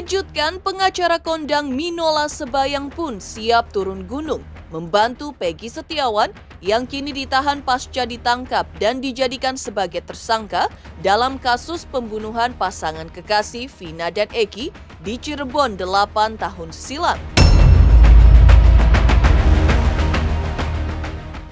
Mengejutkan, pengacara kondang Minola Sebayang pun siap turun gunung membantu Peggy Setiawan yang kini ditahan pasca ditangkap dan dijadikan sebagai tersangka dalam kasus pembunuhan pasangan kekasih Vina dan Eki di Cirebon 8 tahun silam.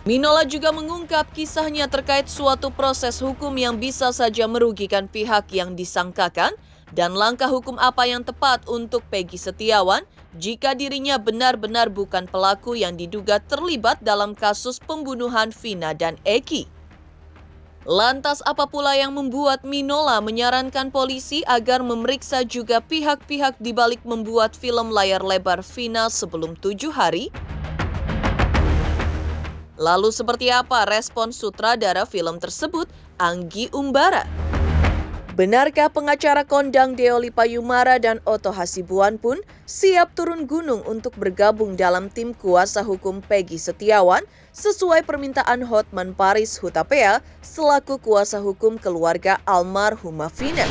Minola juga mengungkap kisahnya terkait suatu proses hukum yang bisa saja merugikan pihak yang disangkakan dan langkah hukum apa yang tepat untuk Peggy Setiawan jika dirinya benar-benar bukan pelaku yang diduga terlibat dalam kasus pembunuhan Vina dan Eki. Lantas apa pula yang membuat Minola menyarankan polisi agar memeriksa juga pihak-pihak di balik membuat film layar lebar Vina sebelum 7 hari? Lalu seperti apa respon sutradara film tersebut, Anggi Umbara? Benarkah pengacara kondang Deoli Payumara dan Otto Hasibuan pun siap turun gunung untuk bergabung dalam tim kuasa hukum Peggy Setiawan sesuai permintaan Hotman Paris Hutapea selaku kuasa hukum keluarga almarhumah Vina?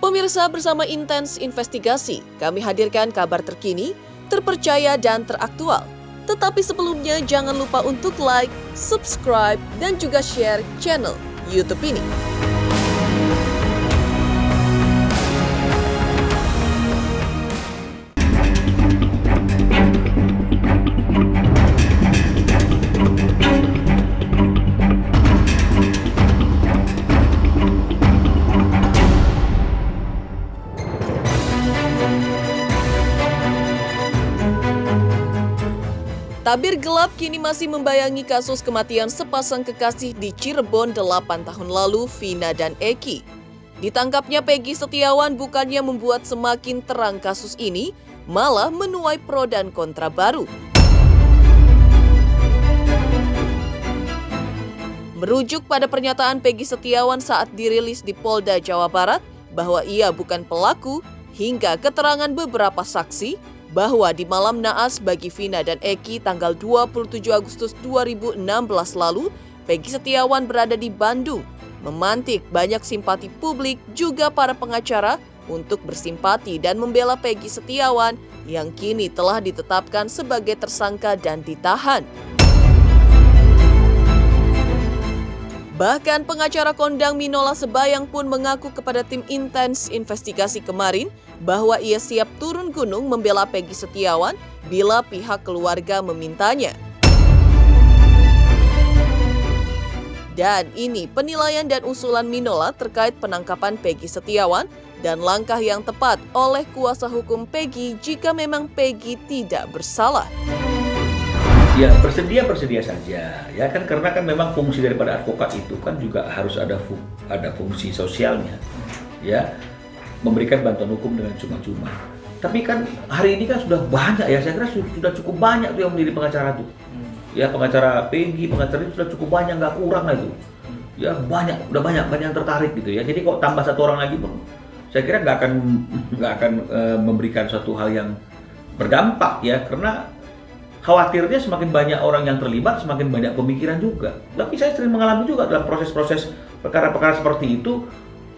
Pemirsa, bersama Intens Investigasi, kami hadirkan kabar terkini, terpercaya dan teraktual. Tetapi sebelumnya jangan lupa untuk like, subscribe, dan juga share channel YouTube ini. Tabir gelap kini masih membayangi kasus kematian sepasang kekasih di Cirebon 8 tahun lalu, Vina dan Eki. Ditangkapnya Peggy Setiawan bukannya membuat semakin terang kasus ini, malah menuai pro dan kontra baru. Merujuk pada pernyataan Peggy Setiawan saat dirilis di Polda Jawa Barat bahwa ia bukan pelaku, hingga keterangan beberapa saksi bahwa di malam naas bagi Vina dan Eki tanggal 27 Agustus 2016 lalu, Peggy Setiawan berada di Bandung, memantik banyak simpati publik juga para pengacara untuk bersimpati dan membela Peggy Setiawan yang kini telah ditetapkan sebagai tersangka dan ditahan. Bahkan pengacara kondang Minola Sebayang pun mengaku kepada tim Intens Investigasi kemarin bahwa ia siap turun gunung membela Peggy Setiawan bila pihak keluarga memintanya. Dan ini penilaian dan usulan Minola terkait penangkapan Peggy Setiawan dan langkah yang tepat oleh kuasa hukum Peggy jika memang Peggy tidak bersalah. Ya bersedia saja, ya kan, karena kan memang fungsi daripada advokat itu kan juga harus ada fungsi sosialnya, ya, memberikan bantuan hukum dengan cuma-cuma. Tapi kan hari ini kan sudah banyak, ya, saya kira sudah cukup banyak tuh yang menjadi pengacara tuh, ya, pengacara Peggy, pengacara itu sudah cukup banyak, nggak kurang lah itu, ya, udah banyak yang tertarik gitu ya. Jadi kok tambah satu orang lagi pun, saya kira nggak akan memberikan suatu hal yang berdampak, ya, karena khawatirnya semakin banyak orang yang terlibat, semakin banyak pemikiran juga. Tapi saya sering mengalami juga dalam proses-proses perkara-perkara seperti itu,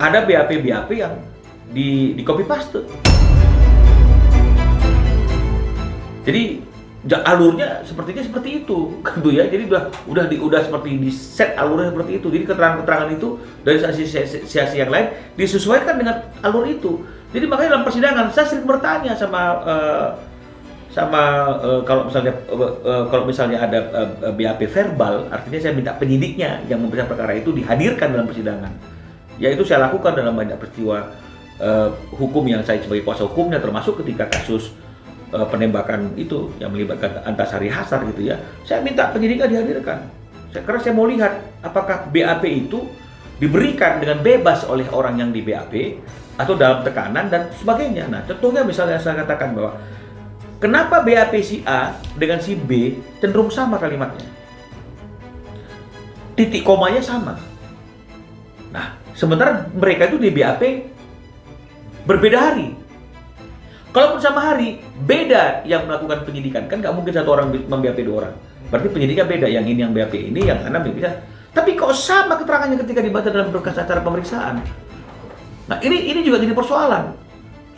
ada BAP yang di copy paste. Jadi alurnya sepertinya seperti itu, gitu ya. Jadi udah seperti di set alurnya seperti itu. Jadi keterangan-keterangan itu dari saksi yang lain disesuaikan dengan alur itu. Jadi makanya dalam persidangan saya sering bertanya kalau misalnya ada BAP verbal, artinya saya minta penyidiknya yang memeriksa perkara itu dihadirkan dalam persidangan. Yaitu saya lakukan dalam banyak peristiwa hukum yang saya sebagai kuasa hukumnya, termasuk ketika kasus penembakan itu yang melibatkan Antasari Hasar gitu ya. Saya minta penyidiknya dihadirkan. Karena saya mau lihat apakah BAP itu diberikan dengan bebas oleh orang yang di BAP atau dalam tekanan dan sebagainya. Nah, contohnya misalnya saya katakan bahwa kenapa BAP si A dengan si B cenderung sama kalimatnya? Titik komanya sama. Nah, sementara mereka itu di BAP berbeda hari. Kalaupun sama hari, beda yang melakukan penyidikan. Kan nggak mungkin satu orang mem-BAP dua orang. Berarti penyidiknya beda. Yang ini yang BAP ini, yang mana bisa. Tapi kok sama keterangannya ketika dibaca dalam berkas acara pemeriksaan? Nah ini juga jadi persoalan.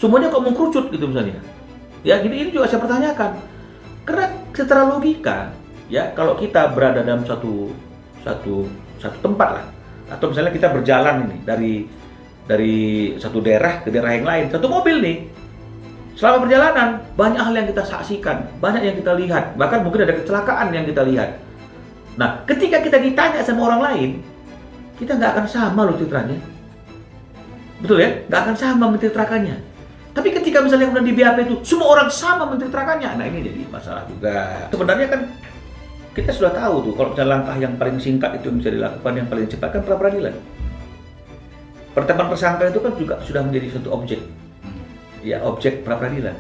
Semuanya kok mengkerucut gitu misalnya. Ya ini juga saya pertanyakan. Karena secara logika, ya kalau kita berada dalam satu tempat lah, atau misalnya kita berjalan ini dari satu daerah ke daerah yang lain, satu mobil nih, selama perjalanan banyak hal yang kita saksikan, banyak yang kita lihat, bahkan mungkin ada kecelakaan yang kita lihat. Nah, ketika kita ditanya sama orang lain, kita nggak akan sama loh citranya, betul ya? Nggak akan sama menceritakannya. Tapi ketika misalnya kemudian di BAP itu semua orang sama menceritakannya, nah ini jadi masalah juga. Sebenarnya kan kita sudah tahu tuh kalau misalnya langkah yang paling singkat itu yang bisa dilakukan, yang paling cepat kan pra peradilan. Penetapan tersangka itu kan juga sudah menjadi suatu objek, ya objek pra peradilan.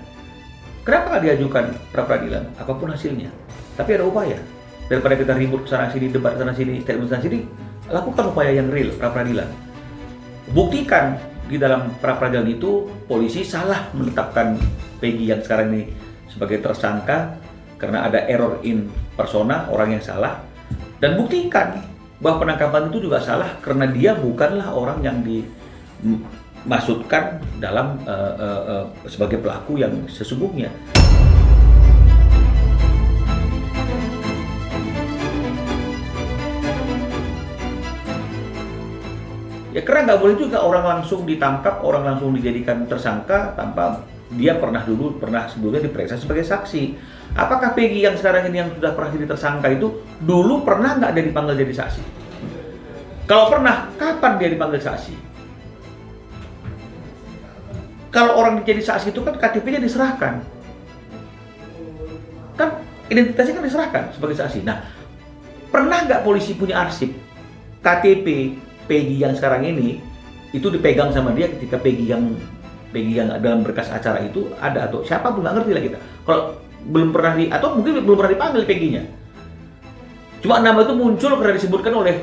Kenapa nggak diajukan pra peradilan? Apapun hasilnya, tapi ada upaya. Daripada kita ribut sana sini, debat sana sini, statement sana sini, lakukan upaya yang real pra peradilan. Buktikan di dalam pra peradilan itu polisi salah menetapkan Peggy yang sekarang ini sebagai tersangka karena ada error in persona, orang yang salah, dan buktikan bahwa penangkapan itu juga salah karena dia bukanlah orang yang dimaksudkan dalam sebagai pelaku yang sesungguhnya. Ya karena nggak boleh juga orang langsung ditangkap, orang langsung dijadikan tersangka tanpa dia pernah sebelumnya diperiksa sebagai saksi. Apakah Peggy yang sekarang ini yang sudah pernah jadi tersangka itu dulu pernah nggak dia dipanggil jadi saksi? Kalau pernah, kapan dia dipanggil saksi? Kalau orang jadi saksi itu kan KTP-nya diserahkan, kan identitasnya kan diserahkan sebagai saksi. Nah, pernah nggak polisi punya arsip KTP Peggy yang sekarang ini itu dipegang sama dia ketika Peggy yang dalam berkas acara itu ada, atau siapa pun nggak ngerti lah kita. Kalau belum pernah atau mungkin belum pernah dipanggil Peggy-nya. Cuma nama itu muncul karena disebutkan oleh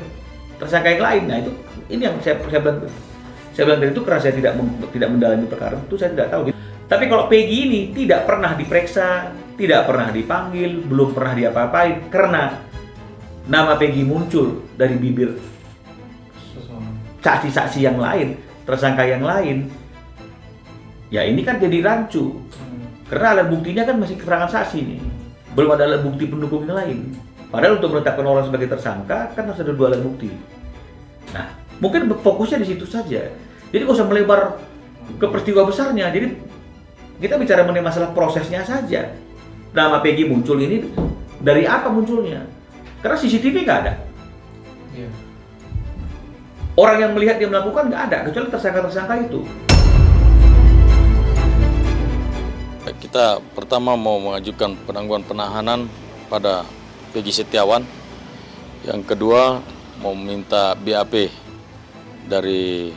tersangka yang lain. Nah itu ini yang saya bilang dari itu karena saya tidak mendalami perkara itu, saya tidak tahu. Tapi kalau Peggy ini tidak pernah diperiksa, tidak pernah dipanggil, belum pernah diapa-apain karena nama Peggy muncul dari bibir saksi-saksi yang lain, tersangka yang lain, ya ini kan jadi rancu. Karena alat buktinya kan masih keterangan saksi nih, belum ada alat bukti pendukung yang lain. Padahal untuk menetapkan orang sebagai tersangka kan harus ada 2 alat bukti. Nah, mungkin fokusnya di situ saja. Jadi nggak usah melebar ke peristiwa besarnya. Jadi kita bicara mengenai masalah prosesnya saja. Nama Peggy muncul ini dari apa munculnya? Karena CCTV nggak ada. Orang yang melihat dia melakukan nggak ada, kecuali tersangka-tersangka itu. Kita pertama mau mengajukan penangguhan penahanan pada Peggy Setiawan. Yang kedua mau meminta BAP dari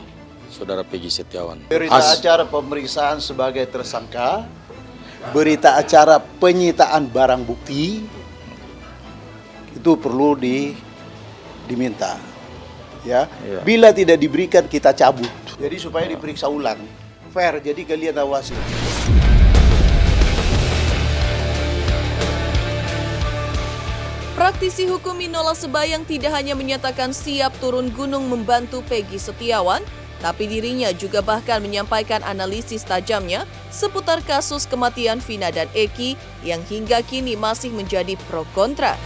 saudara Peggy Setiawan. Berita acara pemeriksaan sebagai tersangka, berita acara penyitaan barang bukti itu perlu diminta. Ya, bila tidak diberikan kita cabut. Jadi supaya diperiksa ulang, fair. Jadi kalian awasi. Praktisi hukum Minola Sebayang tidak hanya menyatakan siap turun gunung membantu Peggy Setiawan, tapi dirinya juga bahkan menyampaikan analisis tajamnya seputar kasus kematian Vina dan Eki yang hingga kini masih menjadi pro kontra.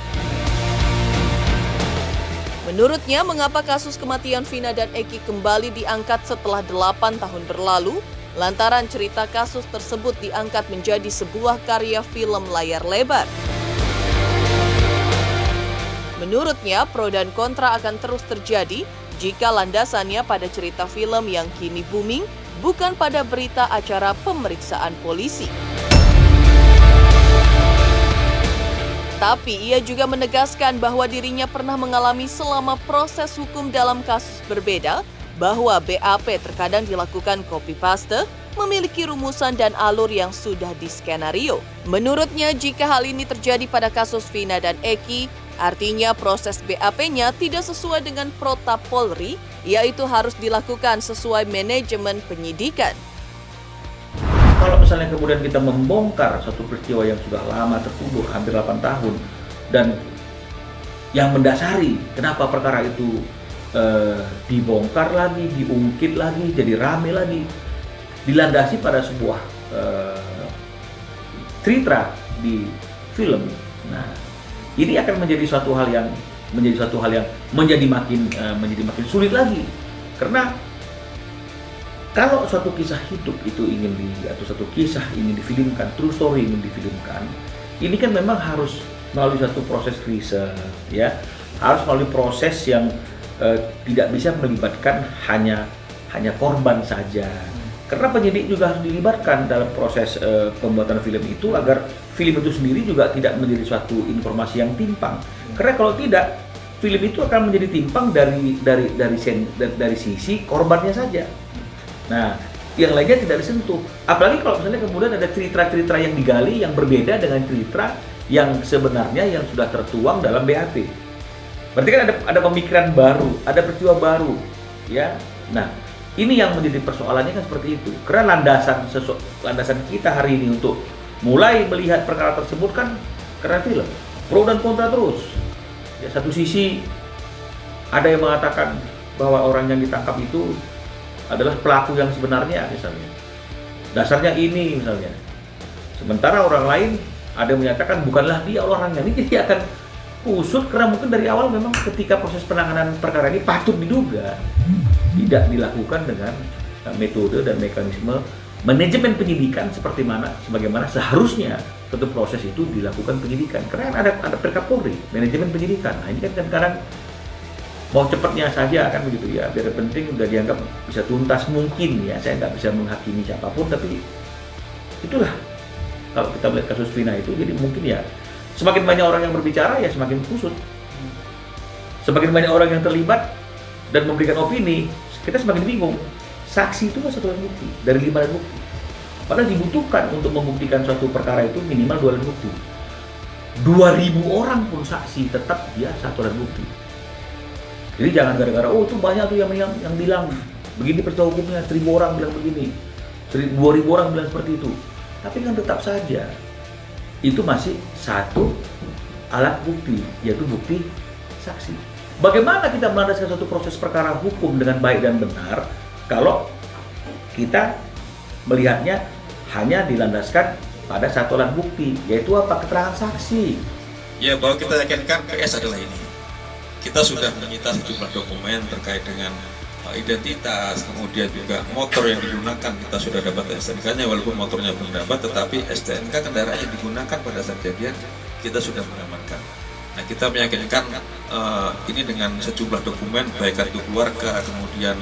Menurutnya, mengapa kasus kematian Vina dan Eki kembali diangkat setelah 8 tahun berlalu, lantaran cerita kasus tersebut diangkat menjadi sebuah karya film layar lebar. Menurutnya, pro dan kontra akan terus terjadi jika landasannya pada cerita film yang kini booming, bukan pada berita acara pemeriksaan polisi. Tapi ia juga menegaskan bahwa dirinya pernah mengalami selama proses hukum dalam kasus berbeda, bahwa BAP terkadang dilakukan copy-paste, memiliki rumusan dan alur yang sudah diskenario. Menurutnya, jika hal ini terjadi pada kasus Vina dan Eki, artinya proses BAP-nya tidak sesuai dengan protap Polri, yaitu harus dilakukan sesuai manajemen penyidikan. Kalau misalnya kemudian kita membongkar satu peristiwa yang sudah lama terkubur, hampir 8 tahun, dan yang mendasari kenapa perkara itu dibongkar lagi, diungkit lagi, jadi rame lagi, dilandasi pada sebuah cerita di film. Nah, ini akan menjadi suatu hal yang menjadi makin sulit lagi, karena kalau suatu kisah hidup itu atau suatu kisah ingin difilmkan, true story ingin difilmkan, ini kan memang harus melalui satu proses riset, ya, harus melalui proses yang tidak bisa melibatkan hanya korban saja. Karena penyidik juga harus dilibatkan dalam proses pembuatan film itu agar film itu sendiri juga tidak menjadi suatu informasi yang timpang. Karena kalau tidak, film itu akan menjadi timpang dari sisi korbannya saja. Nah, yang lainnya tidak disentuh. Apalagi kalau misalnya kemudian ada cerita-cerita yang digali yang berbeda dengan cerita yang sebenarnya yang sudah tertuang dalam BAP. Berarti kan ada pemikiran baru, ada peristiwa baru, ya. Nah, ini yang menjadi persoalannya kan seperti itu. Karena landasan kita hari ini untuk mulai melihat perkara tersebut kan karena film. Pro dan kontra terus. Ya, satu sisi ada yang mengatakan bahwa orang yang ditangkap itu adalah pelaku yang sebenarnya misalnya. Dasarnya ini misalnya. Sementara orang lain ada yang menyatakan bukanlah dia orangnya. Ini jadi akan usut karena mungkin dari awal memang ketika proses penanganan perkara ini patut diduga tidak dilakukan dengan metode dan mekanisme manajemen penyidikan sebagaimana seharusnya suatu proses itu dilakukan penyidikan. Karena ada Perkapolri, manajemen penyidikan. Nah, ini kan kadang-kadang mau cepatnya saja kan begitu ya, biar penting udah dianggap bisa tuntas mungkin ya. Saya nggak bisa menghakimi siapapun, tapi itulah kalau kita melihat kasus Vina itu, jadi mungkin ya semakin banyak orang yang berbicara ya semakin kusut. Semakin banyak orang yang terlibat dan memberikan opini, kita semakin bingung. Saksi itu kan satu alat bukti dari 5 alat bukti. Padahal dibutuhkan untuk membuktikan suatu perkara itu minimal 2 alat bukti. 2.000 orang pun saksi tetap dia satu alat bukti. Jadi jangan gara-gara itu banyak tuh yang bilang begini peristiwa hukumnya, 1.000 orang bilang begini, 2.000 orang bilang seperti itu. Tapi kan tetap saja itu masih satu alat bukti, yaitu bukti saksi. Bagaimana kita melandaskan suatu proses perkara hukum dengan baik dan benar kalau kita melihatnya hanya dilandaskan pada satu alat bukti, yaitu apa? Keterangan saksi. Ya, bahwa kita yakinkan PS adalah ini. Kita sudah menyita sejumlah dokumen terkait dengan identitas, kemudian juga motor yang digunakan kita sudah dapat STNK-nya, walaupun motornya belum dapat, tetapi STNK kendaraan yang digunakan pada saat kejadian kita sudah mengamankan. Nah, kita meyakinkan ini dengan sejumlah dokumen, baik kartu keluarga, kemudian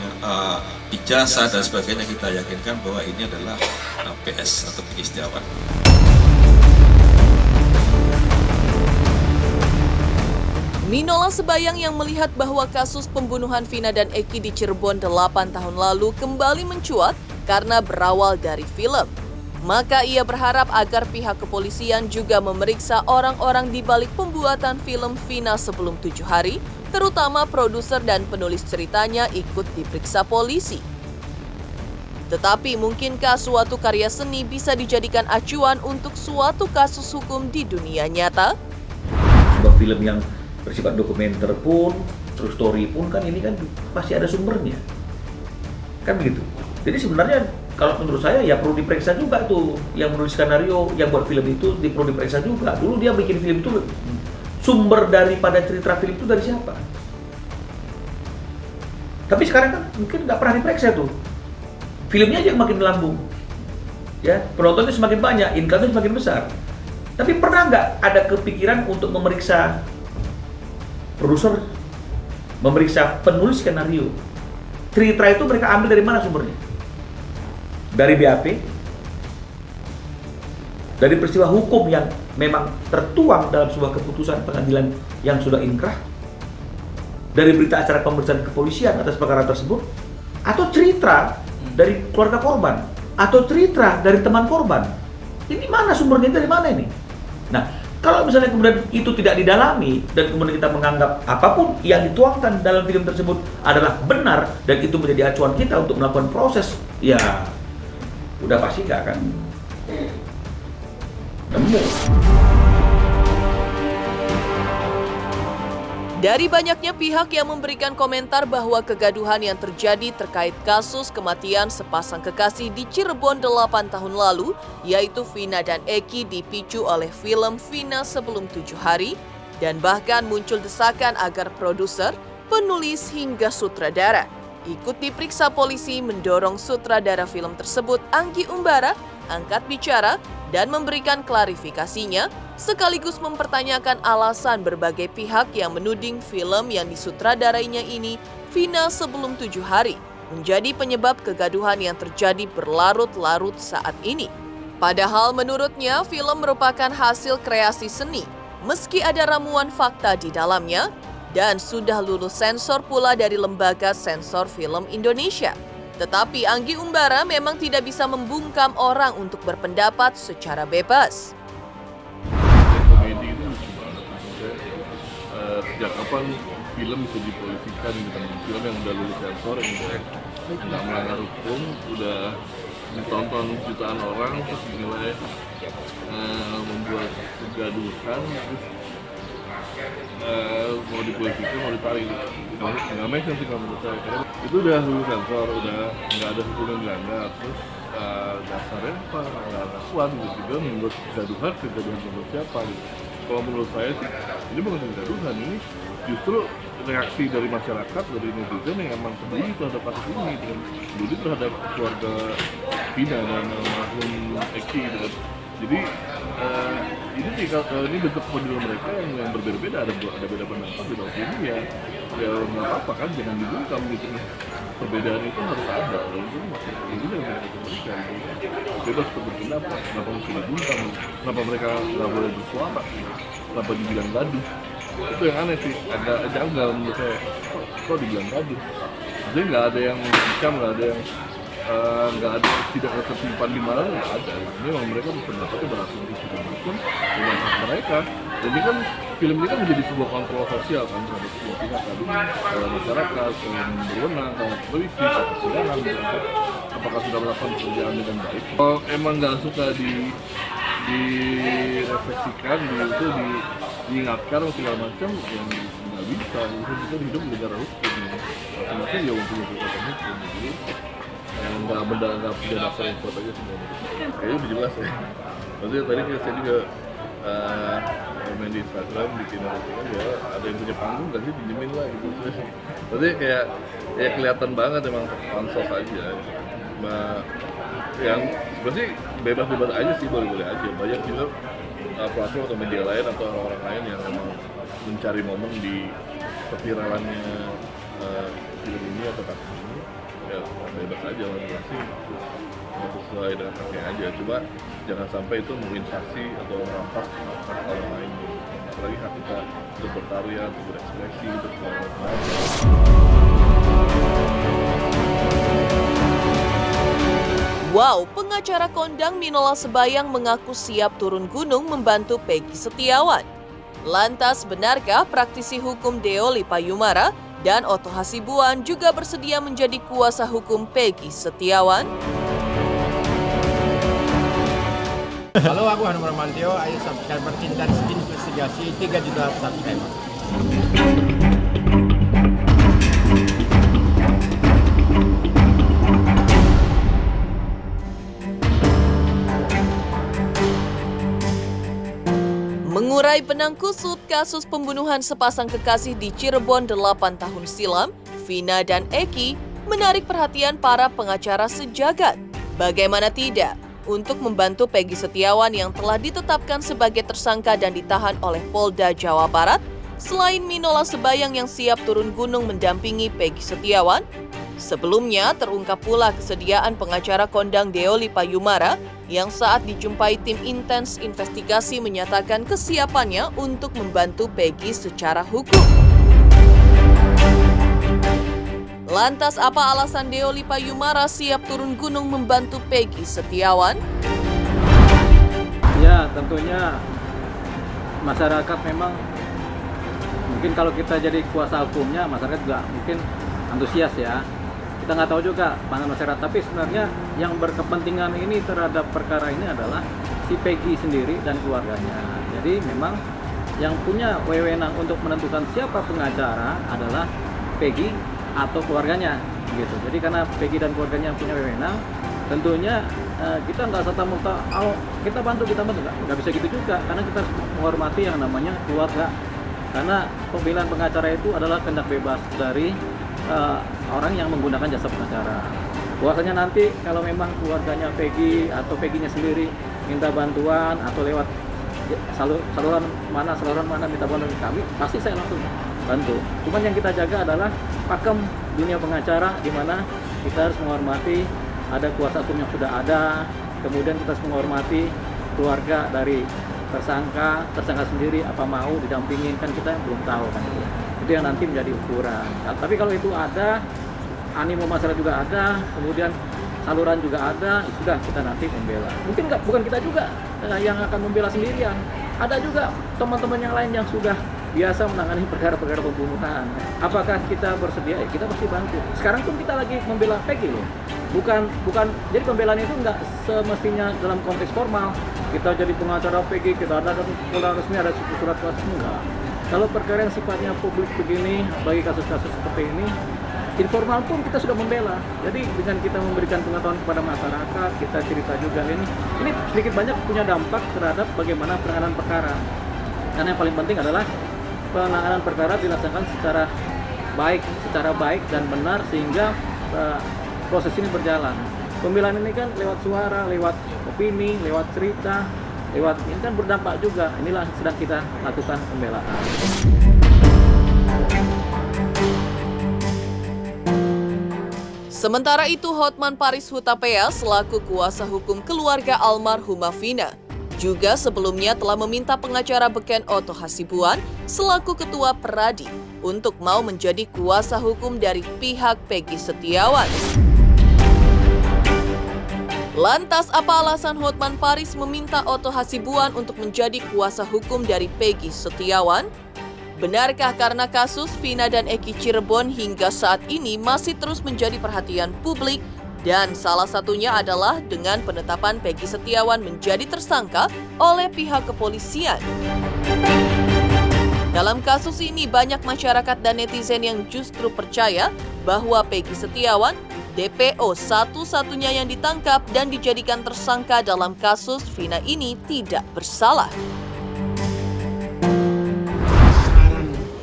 ijazah dan sebagainya, kita yakinkan bahwa ini adalah PS atau Peggy Setiawan. Minola Sebayang yang melihat bahwa kasus pembunuhan Vina dan Eki di Cirebon 8 tahun lalu kembali mencuat karena berawal dari film. Maka ia berharap agar pihak kepolisian juga memeriksa orang-orang di balik pembuatan film Vina sebelum 7 hari, terutama produser dan penulis ceritanya ikut diperiksa polisi. Tetapi mungkinkah suatu karya seni bisa dijadikan acuan untuk suatu kasus hukum di dunia nyata? Sebuah film yang bersifat dokumenter pun, true story pun kan ini kan pasti ada sumbernya. Kan begitu. Jadi sebenarnya kalau menurut saya ya perlu diperiksa juga tuh yang menulis skenario, yang buat film itu perlu diperiksa juga. Dulu dia bikin film itu sumber daripada cerita film itu dari siapa? Tapi sekarang kan mungkin nggak pernah diperiksa tuh. Filmnya aja yang makin melambung. Ya, penontonnya semakin banyak, income-nya semakin besar. Tapi pernah nggak ada kepikiran untuk memeriksa produser, memeriksa penulis skenario? Cerita itu mereka ambil dari mana sumbernya? Dari BAP, dari peristiwa hukum yang memang tertuang dalam sebuah keputusan pengadilan yang sudah inkrah, dari berita acara pemeriksaan kepolisian atas perkara tersebut, atau cerita dari keluarga korban, atau cerita dari teman korban. Ini mana sumbernya, dari mana ini? Nah, kalau misalnya kemudian itu tidak didalami dan kemudian kita menganggap apapun yang dituangkan dalam film tersebut adalah benar dan itu menjadi acuan kita untuk melakukan proses, ya udah pasti nggak akan nemu. Dari banyaknya pihak yang memberikan komentar bahwa kegaduhan yang terjadi terkait kasus kematian sepasang kekasih di Cirebon 8 tahun lalu, yaitu Vina dan Eki, dipicu oleh film Vina Sebelum 7 Hari, dan bahkan muncul desakan agar produser, penulis hingga sutradara ikut diperiksa polisi mendorong sutradara film tersebut Anggi Umbara angkat bicara dan memberikan klarifikasinya, sekaligus mempertanyakan alasan berbagai pihak yang menuding film yang disutradarainya ini, Vina Sebelum 7 Hari, menjadi penyebab kegaduhan yang terjadi berlarut-larut saat ini. Padahal menurutnya film merupakan hasil kreasi seni, meski ada ramuan fakta di dalamnya, dan sudah lulus sensor pula dari Lembaga Sensor Film Indonesia. Tetapi Anggi Umbara memang tidak bisa membungkam orang untuk berpendapat secara bebas. Komedi itu lucu banget. Sejak kapan film bisa dipolisikan gitu? Film yang udah lulus sensor, yang udah nggak melanggar hukum, udah ditonton jutaan orang, terus dinilai membuat kegaduhan, terus mau dipolisikan, mau ditarik. Nggak make sense sih kalau menurut saya, karena itu udah lulus sensor, udah nggak ada hukum yang dilanggar, terus dasarnya apa, nggak kuat gitu, juga membuat kegaduhan menurut siapa gitu. Kalau menurut saya sih, ini bukan kegaduhan, ini justru reaksi dari masyarakat, dari netizen yang emang peduli terhadap kasus ini, dan peduli terhadap keluarga Vina dan almarhum Eki gitu. Jadi ini bentuk kepedulian mereka yang berbeda-beda, ada beda pendapat, beda opini, ya nggak apa-apa kan, jangan dibungkam gitu. Perbedaan itu harus ada, dan itu maksudnya ini yang mereka berikan. Bebas berpendapat, kenapa mesti dibungkam, kenapa mereka nggak boleh bersuara, kenapa dibilang gaduh. Itu yang aneh sih, agak janggal menurut saya. Kok dibilang gaduh? Jadi nggak ada yang mengecam, nggak ada yang tidak ketertiban di mana, nggak ada. Ini memang mereka berpendapatnya berasumsi segala macam dengan hak mereka. Dan ini kan film ini kan menjadi sebuah kontrol sosial kan terhadap semua pihak tadi, masyarakat, berwenang, polisi, persidangan, apakah sudah melakukan pekerjaan dengan baik. Kalau emang nggak suka direfleksikan, diingatkan segala macam, yang nggak bisa. Kita hidup di negara hukum, masing-masing ya untuk kekuatan hukum. Jadi nggak punya dasar yang kuat aja semuanya. Kayaknya udah jelas ya. Maksudnya tadi saya juga main di Instagram, bikin artikel ya, ada yang punya panggung nggak sih, pinjemin lah gitu. Maksudnya kayak kelihatan banget emang pansos aja. Yang sebenarnya bebas-bebas aja sih, boleh-boleh aja. Banyak juga platform atau media lain atau orang-orang lain yang memang mencari momen di keviralannya film ini atau kasus ini, ya bebas aja masing-masing, sesuai dengan haknya aja. Cuma jangan sampai itu menginvasi atau merampas hak orang lain, apalagi hak kita untuk berkarya, untuk berekspresi, untuk berkarya. Wow, pengacara kondang Minola Sebayang mengaku siap turun gunung membantu Peggy Setiawan. Lantas, benarkah praktisi hukum Deo Lipayumara dan Otto Hasibuan juga bersedia menjadi kuasa hukum Peggy Setiawan? Halo, aku Hanum Ramantio, ayo subscriber Intens Investigasi 3 juta subscriber. Mengurai benang kusut kasus pembunuhan sepasang kekasih di Cirebon 8 tahun silam, Vina dan Eki menarik perhatian para pengacara sejagat. Bagaimana tidak, untuk membantu Peggy Setiawan yang telah ditetapkan sebagai tersangka dan ditahan oleh Polda Jawa Barat, selain Minola Sebayang yang siap turun gunung mendampingi Peggy Setiawan, sebelumnya terungkap pula kesediaan pengacara kondang Deo Lipayumara yang saat dijumpai tim Intens Investigasi menyatakan kesiapannya untuk membantu Peggy secara hukum. Lantas apa alasan Deo Lipayumara siap turun gunung membantu Peggy Setiawan? Ya, tentunya masyarakat memang mungkin kalau kita jadi kuasa hukumnya, masyarakat juga mungkin antusias ya. Kita nggak tahu juga pandangan masyarakat, tapi sebenarnya yang berkepentingan ini terhadap perkara ini adalah si Peggy sendiri dan keluarganya. Jadi memang yang punya wewenang untuk menentukan siapa pengacara adalah Peggy atau keluarganya gitu. Jadi karena Peggy dan keluarganya yang punya wewenang, tentunya kita nggak serta-merta kita bantu nggak bisa gitu juga, karena kita harus menghormati yang namanya keluarga, karena pembelaan pengacara itu adalah kehendak bebas dari orang yang menggunakan jasa pengacara. Bahwasanya nanti kalau memang keluarganya Peggy atau Peggy-nya sendiri minta bantuan atau lewat saluran mana minta bantuan ke kami, pasti saya langsung bantu. Cuman yang kita jaga adalah pakem dunia pengacara, di mana kita harus menghormati ada kuasa hukum yang sudah ada, kemudian kita harus menghormati keluarga dari tersangka sendiri apa mau didampingin, kan kita belum tahu kan itu yang nanti menjadi ukuran. Tapi kalau itu ada, animo masyarakat juga ada, kemudian saluran juga ada, sudah kita nanti membela. Mungkin bukan kita juga yang akan membela sendirian, ada juga teman-teman yang lain yang sudah biasa menangani perkara-perkara pembunuhan. Apakah kita bersedia? Kita pasti bantu. Sekarang pun kita lagi membela Peggy loh. Bukan jadi pembelaan itu enggak semestinya dalam konteks formal. Kita jadi pengacara Peggy, kita ada resmi, ada surat kuasa, enggak. Kalau perkara yang sifatnya publik begini, bagi kasus-kasus seperti ini, informal pun kita sudah membela. Jadi dengan kita memberikan pengetahuan kepada masyarakat, kita cerita juga ini sedikit banyak punya dampak terhadap bagaimana penanganan perkara. Karena yang paling penting adalah penanganan perkara dilaksanakan secara baik dan benar, sehingga proses ini berjalan. Pembelaan ini kan lewat suara, lewat opini, lewat cerita, ini kan berdampak juga. Inilah sedang kita lakukan pembelaan. Sementara itu, Hotman Paris Hutapea selaku kuasa hukum keluarga almarhumah Vina juga sebelumnya telah meminta pengacara beken Otto Hasibuan selaku ketua Peradi untuk mau menjadi kuasa hukum dari pihak Peggy Setiawan. Lantas, apa alasan Hotman Paris meminta Otto Hasibuan untuk menjadi kuasa hukum dari Peggy Setiawan? Benarkah karena kasus Vina dan Eki Cirebon hingga saat ini masih terus menjadi perhatian publik, dan salah satunya adalah dengan penetapan Peggy Setiawan menjadi tersangka oleh pihak kepolisian? Dalam kasus ini banyak masyarakat dan netizen yang justru percaya bahwa Peggy Setiawan DPO satu-satunya yang ditangkap dan dijadikan tersangka dalam kasus Vina ini tidak bersalah.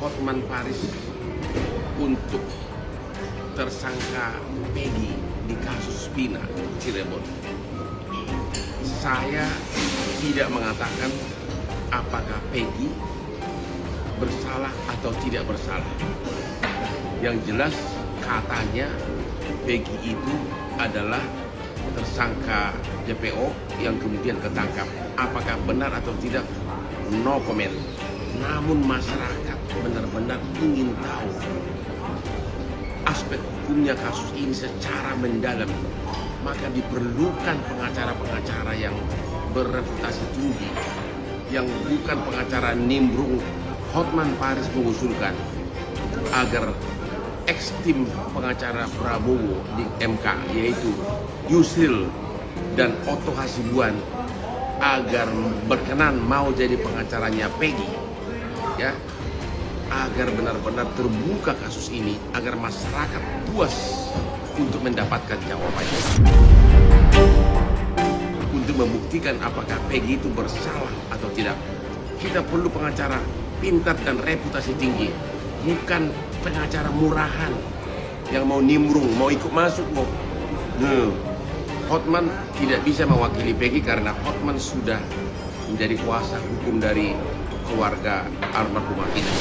Hotman Paris untuk tersangka Peggy di kasus Vina Cirebon. Saya tidak mengatakan apakah Peggy bersalah atau tidak bersalah. Yang jelas katanya Peggy itu adalah tersangka DPO yang kemudian ketangkap. Apakah benar atau tidak? No comment. Namun masyarakat benar-benar ingin tahu aspek hukumnya kasus ini secara mendalam, maka diperlukan pengacara-pengacara yang berreputasi tinggi, yang bukan pengacara nimbrung. Hotman Paris mengusulkan agar ex-tim pengacara Prabowo di MK, yaitu Yusril dan Otto Hasibuan, agar berkenan mau jadi pengacaranya Peggy, ya, agar benar-benar terbuka kasus ini, agar masyarakat puas untuk mendapatkan jawabannya, untuk membuktikan apakah Peggy itu bersalah atau tidak. Kita perlu pengacara pintar dan reputasi tinggi, bukan pengacara murahan yang mau nimbrung, mau ikut masuk kok. Hotman tidak bisa mewakili Peggy karena Hotman sudah menjadi kuasa hukum dari keluarga almarhumah Vina.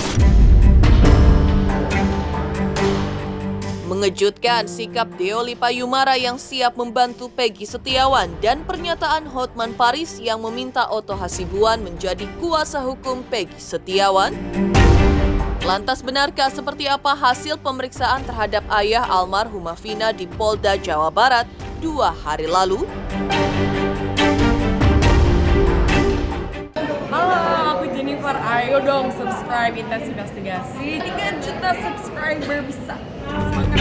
Mengejutkan sikap Deoli Payumara yang siap membantu Peggy Setiawan dan pernyataan Hotman Paris yang meminta Otto Hasibuan menjadi kuasa hukum Peggy Setiawan. Lantas benarkah seperti apa hasil pemeriksaan terhadap ayah almarhumah Vina di Polda Jawa Barat 2 hari lalu? Halo, aku Jennifer. Ayo dong subscribe Intense Investigasi. 3 juta subscriber bisa. Semangat.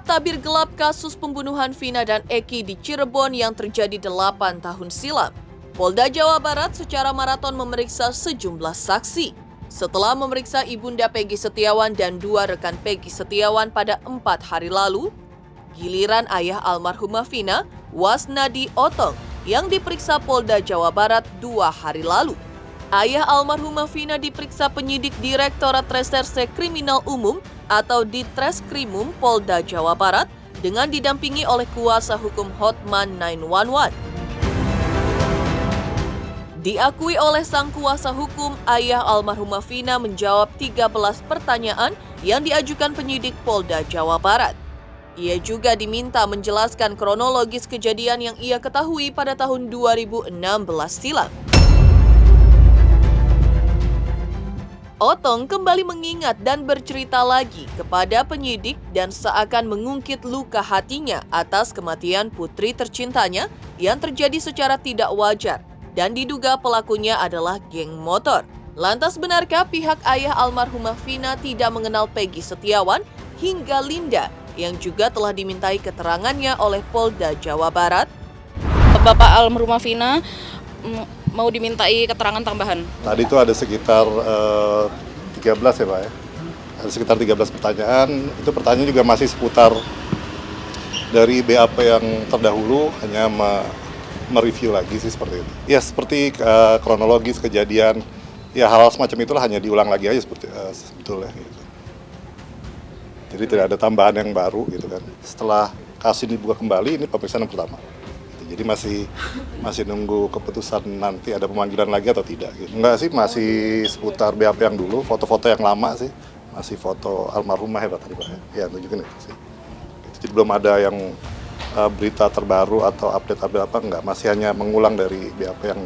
tabir gelap kasus pembunuhan Vina dan Eki di Cirebon yang terjadi 8 tahun silam. Polda Jawa Barat secara maraton memeriksa sejumlah saksi. Setelah memeriksa Ibunda Peggy Setiawan dan 2 rekan Peggy Setiawan pada 4 hari lalu, giliran ayah almarhumah Vina, Wasnadi Otong, yang diperiksa Polda Jawa Barat 2 hari lalu. Ayah almarhumah Vina diperiksa penyidik Direktorat Reserse Kriminal Umum atau Ditreskrimum Polda Jawa Barat dengan didampingi oleh kuasa hukum Hotman 911. Diakui oleh sang kuasa hukum, ayah almarhumah Vina menjawab 13 pertanyaan yang diajukan penyidik Polda Jawa Barat. Ia juga diminta menjelaskan kronologis kejadian yang ia ketahui pada tahun 2016 silam. Otong kembali mengingat dan bercerita lagi kepada penyidik dan seakan mengungkit luka hatinya atas kematian putri tercintanya yang terjadi secara tidak wajar dan diduga pelakunya adalah geng motor. Lantas benarkah pihak ayah almarhumah Vina tidak mengenal Peggy Setiawan hingga Linda yang juga telah dimintai keterangannya oleh Polda Jawa Barat? Bapak almarhumah Vina mau dimintai keterangan tambahan. Tadi itu ada sekitar 13 ya Pak ya. Ada sekitar 13 pertanyaan. Itu pertanyaan juga masih seputar dari BAP yang terdahulu, hanya mereview lagi sih seperti itu. Ya seperti kronologis kejadian, ya hal-hal semacam itulah hanya diulang lagi aja seperti sebetulnya gitu. Jadi tidak ada tambahan yang baru gitu kan. Setelah kasus ini dibuka kembali, ini pemeriksaan yang pertama. Jadi masih nunggu keputusan nanti ada pemanggilan lagi atau tidak gitu. Enggak sih, masih seputar BAP yang dulu, foto-foto yang lama sih. Masih foto almarhumah ya Pak tadi Pak ya. Ya tunjukin itu sih. Jadi belum ada yang berita terbaru atau update-update apa enggak, masih hanya mengulang dari BAP yang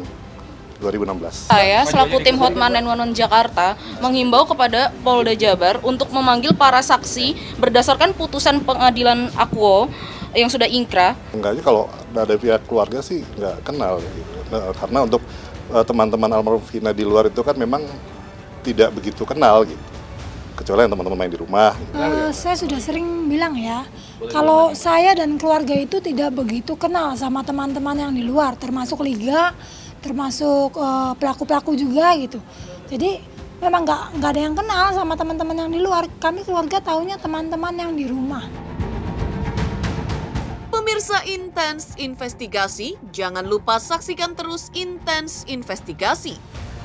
2016. Saya selaku tim Hotman 911 Jakarta menghimbau kepada Polda Jabar untuk memanggil para saksi berdasarkan putusan pengadilan Akwo yang sudah ingkrah. Enggaknya kalau ada pihak keluarga sih nggak kenal gitu. Nah, karena untuk teman-teman almarhum Vina di luar itu kan memang tidak begitu kenal gitu. Kecuali yang teman-teman main di rumah. Gitu. Saya sudah sering bilang ya, kalau saya dan keluarga itu tidak begitu kenal sama teman-teman yang di luar, termasuk liga, termasuk pelaku-pelaku juga gitu. Jadi memang nggak ada yang kenal sama teman-teman yang di luar. Kami keluarga taunya teman-teman yang di rumah. Pemirsa Intens Investigasi, jangan lupa saksikan terus Intens Investigasi.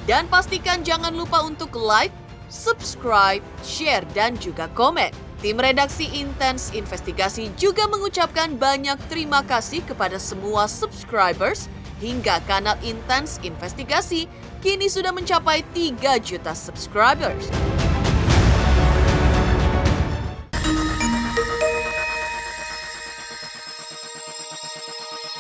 Dan pastikan jangan lupa untuk like, subscribe, share, dan juga komen. Tim redaksi Intens Investigasi juga mengucapkan banyak terima kasih kepada semua subscribers hingga kanal Intens Investigasi kini sudah mencapai 3 juta subscribers.